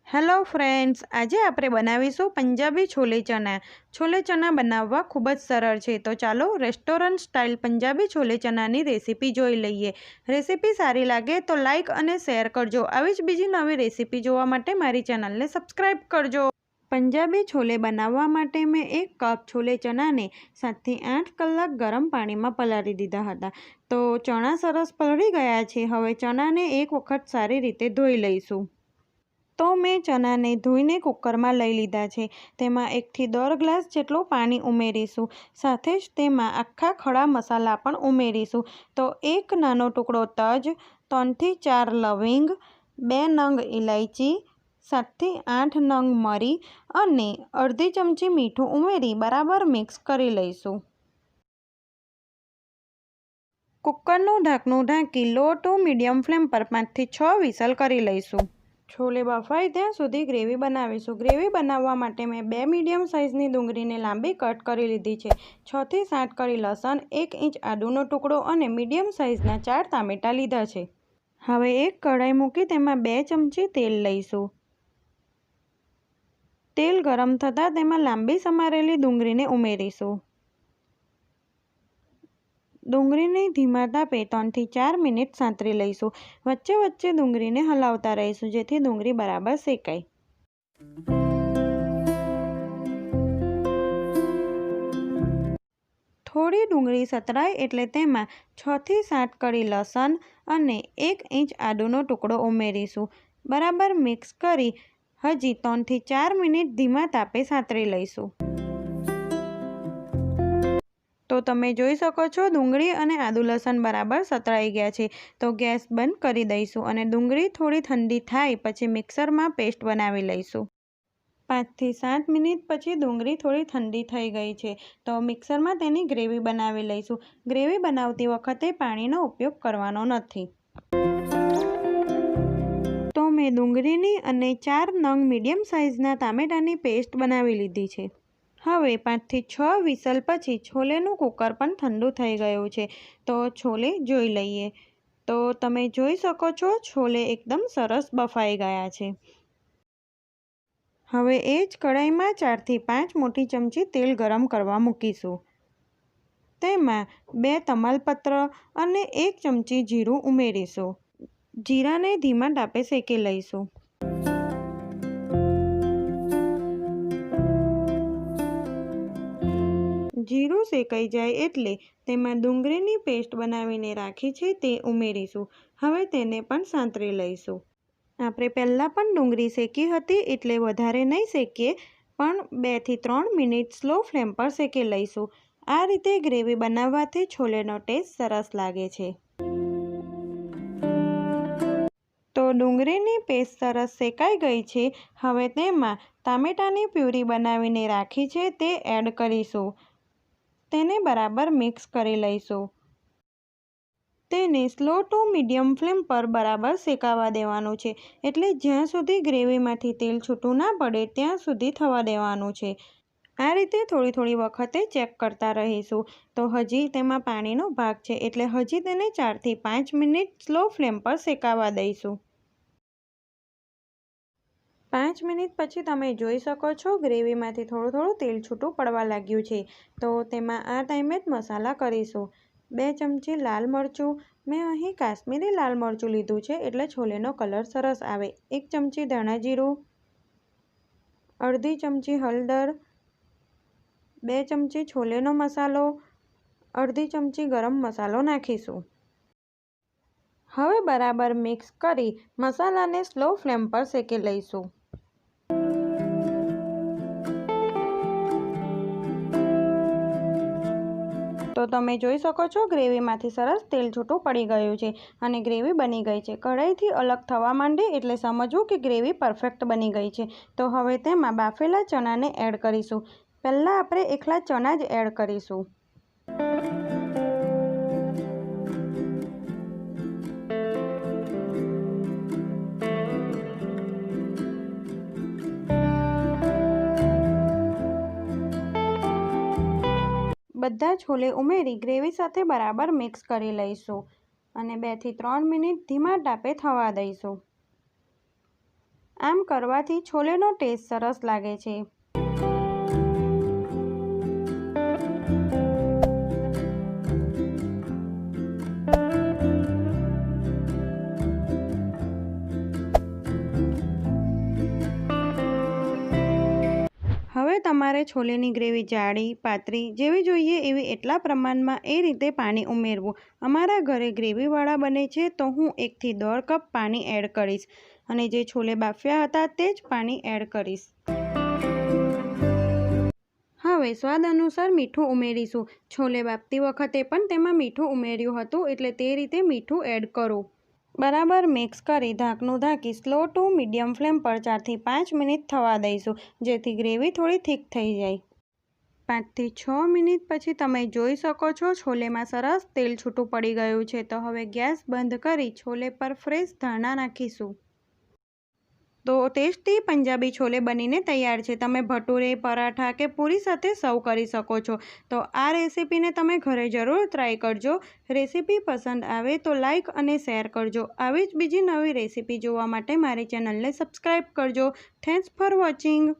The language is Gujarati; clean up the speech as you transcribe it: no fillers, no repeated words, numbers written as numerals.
હેલો ફ્રેન્ડ્સ, આજે આપણે બનાવીશું પંજાબી છોલે ચણા. છોલે ચણા બનાવવા ખૂબ જ સરળ છે. તો ચાલો રેસ્ટોરન્ટ સ્ટાઇલ પંજાબી છોલે ચણાની રેસીપી જોઈ લઈએ. રેસીપી સારી લાગે તો લાઇક અને શેર કરજો. આવી જ બીજી નવી રેસીપી જોવા માટે મારી ચેનલને સબસ્ક્રાઈબ કરજો. પંજાબી છોલે બનાવવા માટે મેં 1 કપ છોલે ચણાને 7 થી 8 કલાક ગરમ પાણીમાં પલાળી દીધા હતા. તો ચણા સરસ પલળી ગયા છે. હવે ચણાને એક વખત સારી રીતે ધોઈ લઈશું. તો મેં ચણાને ધોઈને કુકરમાં લઈ લીધા છે. તેમાં 1 થી 1.5 ગ્લાસ જેટલું પાણી ઉમેરીશું. સાથે જ તેમાં આખા ખડા મસાલા પણ ઉમેરીશું. તો 1 નાનો ટુકડો તજ, 3 થી 4 લવિંગ, 2 નંગ ઇલાયચી, 7 થી 8 નંગ મરી અને અડધી ચમચી મીઠું ઉમેરી બરાબર મિક્સ કરી લઈશું. કુકરનું ઢાંકણું ઢાંકી લો ટુ મીડિયમ ફ્લેમ પર 5 થી 6 વિસલ કરી લઈશું. છોલે બફાય ત્યાં સુધી ગ્રેવી બનાવીશું. ગ્રેવી બનાવવા માટે મેં 2 મીડિયમ સાઇઝની ડુંગળીને લાંબી કટ કરી લીધી છે. 6 થી 7 કળી લસણ, 1 ઇંચ આદુનો ટુકડો અને મીડિયમ સાઇઝના 4 ટામેટાં લીધા છે. હવે એક કઢાઈ મૂકી તેમાં 2 ચમચી તેલ લઈશું. તેલ ગરમ થતાં તેમાં લાંબી સમારેલી ડુંગળીને ઉમેરીશું. ડુંગળીને ધીમા તાપે 3 થી 4 મિનિટ સાંતળી લઈશું. વચ્ચે વચ્ચે ડુંગળીને હલાવતા રહીશું જેથી ડુંગળી બરાબર શેકાય. થોડી ડુંગળી સતરાય એટલે તેમાં 6 થી 7 કળી લસણ અને 1 ઇંચ આદુનો ટુકડો ઉમેરીશું. બરાબર મિક્સ કરી હજી 3 થી 4 મિનિટ ધીમા તાપે સાંતળી લઈશું. તો તમે જોઈ શકો છો ડુંગળી અને આદુ લસણ બરાબર સતળાઈ ગયા છે. તો ગેસ બંધ કરી દઈશું અને ડુંગળી થોડી ઠંડી થાય પછી મિક્સરમાં પેસ્ટ બનાવી લઈશું. 5 થી 7 મિનિટ પછી ડુંગળી થોડી ઠંડી થઈ ગઈ છે. તો મિક્સરમાં તેની ગ્રેવી બનાવી લઈશું. ગ્રેવી બનાવતી વખતે પાણીનો ઉપયોગ કરવાનો નથી. તો મેં ડુંગળીની અને 4 નંગ મીડિયમ સાઇઝના ટામેટાની પેસ્ટ બનાવી લીધી છે. હવે 5 થી 6 વિસલ પછી છોલેનું કુકર પણ ઠંડુ થઈ ગયું છે. તો છોલે જોઈ લઈએ. તો તમે જોઈ શકો છો છોલે એકદમ સરસ બફાઈ ગયા છે. હવે એ જ કઢાઈમાં 4 થી 5 મોટી ચમચી તેલ ગરમ કરવા મૂકીશું. તેમાં 2 તમાલપત્ર અને 1 ચમચી જીરું ઉમેરીશું. જીરાને ધીમા તાપે શેકી લઈશું. જીરું શેકાઈ જાય એટલે તેમાં ડુંગળીની પેસ્ટ બનાવીને રાખી છે તે ઉમેરીશું. હવે તેને પણ સાંતળી લઈશું. આપણે પહેલાં પણ ડુંગળી શેકી હતી એટલે વધારે નહીં શેકીએ, પણ 2 થી 3 મિનિટ સ્લો ફ્લેમ પર શેકી લઈશું. આ રીતે ગ્રેવી બનાવવાથી છોલેનો ટેસ્ટ સરસ લાગે છે. તો ડુંગળીની પેસ્ટ સરસ શેકાઈ ગઈ છે. હવે તેમાં ટામેટાની પ્યુરી બનાવીને રાખી છે તે એડ કરીશું. તેને બરાબર મિક્સ કરી લઈશું. તેને સ્લો ટુ મીડિયમ ફ્લેમ પર બરાબર શેકાવા દેવાનું છે. એટલે જ્યાં સુધી ગ્રેવીમાંથી તેલ છૂટું ના પડે ત્યાં સુધી થવા દેવાનું છે. આ રીતે થોડી થોડી વખતે ચેક કરતા રહીશું. તો હજી તેમાં પાણીનો ભાગ છે એટલે હજી તેને 4 થી 5 મિનિટ સ્લો ફ્લેમ પર શેકાવા દઈશું. 5 મિનિટ પછી તમે જોઈ શકો છો ગ્રેવીમાંથી થોડું થોડું તેલ છૂટું પડવા લાગ્યું છે. તો તેમાં આ ટાઈમે જ મસાલા કરીશું. 2 ચમચી લાલ મરચું, મેં અહીં કાશ્મીરી લાલ મરચું લીધું છે એટલે છોલેનો કલર સરસ આવે. 1 ચમચી ધાણા જીરું, અડધી ચમચી હળદર, 2 ચમચી છોલેનો મસાલો, અડધી ચમચી ગરમ મસાલો નાખીશું. હવે બરાબર મિક્સ કરી મસાલાને સ્લો ફ્લેમ પર શેકી લઈશું. તો તમે જોઈ શકો છો ગ્રેવીમાંથી સરસ તેલ છૂટું પડી ગયું છે અને ગ્રેવી બની ગઈ છે. કઢાઈથી અલગ થવા માંડે એટલે સમજવું કે ગ્રેવી પરફેક્ટ બની ગઈ છે. તો હવે તેમાં બાફેલા ચણાને એડ કરીશું. પહેલાં આપણે એકલા ચણા જ એડ કરીશું. બધા છોલે ઉમેરી ગ્રેવી સાથે બરાબર મિક્સ કરી લઈશું અને 2 થી 3 મિનિટ ધીમા તાપે થવા દઈશું. આમ કરવાથી છોલેનો ટેસ્ટ સરસ લાગે છે. હવે તમારે છોલેની ગ્રેવી જાડી પાતળી જેવી જોઈએ એવી એટલા પ્રમાણમાં એ રીતે પાણી ઉમેરવું. અમારા ઘરે ગ્રેવીવાળા બને છે તો હું 1 થી 1.5 કપ પાણી એડ કરીશ અને જે છોલે બાફ્યા હતા તે જ પાણી એડ કરીશ. હવે સ્વાદ અનુસાર મીઠું ઉમેરીશું. છોલે બાફતી વખતે પણ તેમાં મીઠું ઉમેર્યું હતું એટલે તે રીતે મીઠું એડ કરો. બરાબર મિક્સ કરી ઢાંકણું ઢાંકી સ્લો ટુ મીડિયમ ફ્લેમ પર 4 થી 5 મિનિટ થવા દઈશું જેથી ગ્રેવી થોડી થીક થઈ જાય. 5 થી 6 મિનિટ પછી તમે જોઈ શકો છો છોલેમાં સરસ તેલ છૂટું પડી ગયું છે. તો હવે ગેસ બંધ કરી છોલે પર ફ્રેશ ધાણા નાખીશું. તો ટેસ્ટી પંજાબી છોલે બનીને તૈયાર છે. તમે ભટુરે, પરાઠા કે પૂરી સાથે સર્વ કરી શકો છો. તો આ રેસીપીને તમે ઘરે જરૂર ટ્રાય કરજો. રેસીપી પસંદ આવે તો લાઇક અને શેર કરજો. આવી જ બીજી નવી રેસીપી જોવા માટે મારી ચેનલને સબસ્ક્રાઈબ કરજો. Thanks for watching.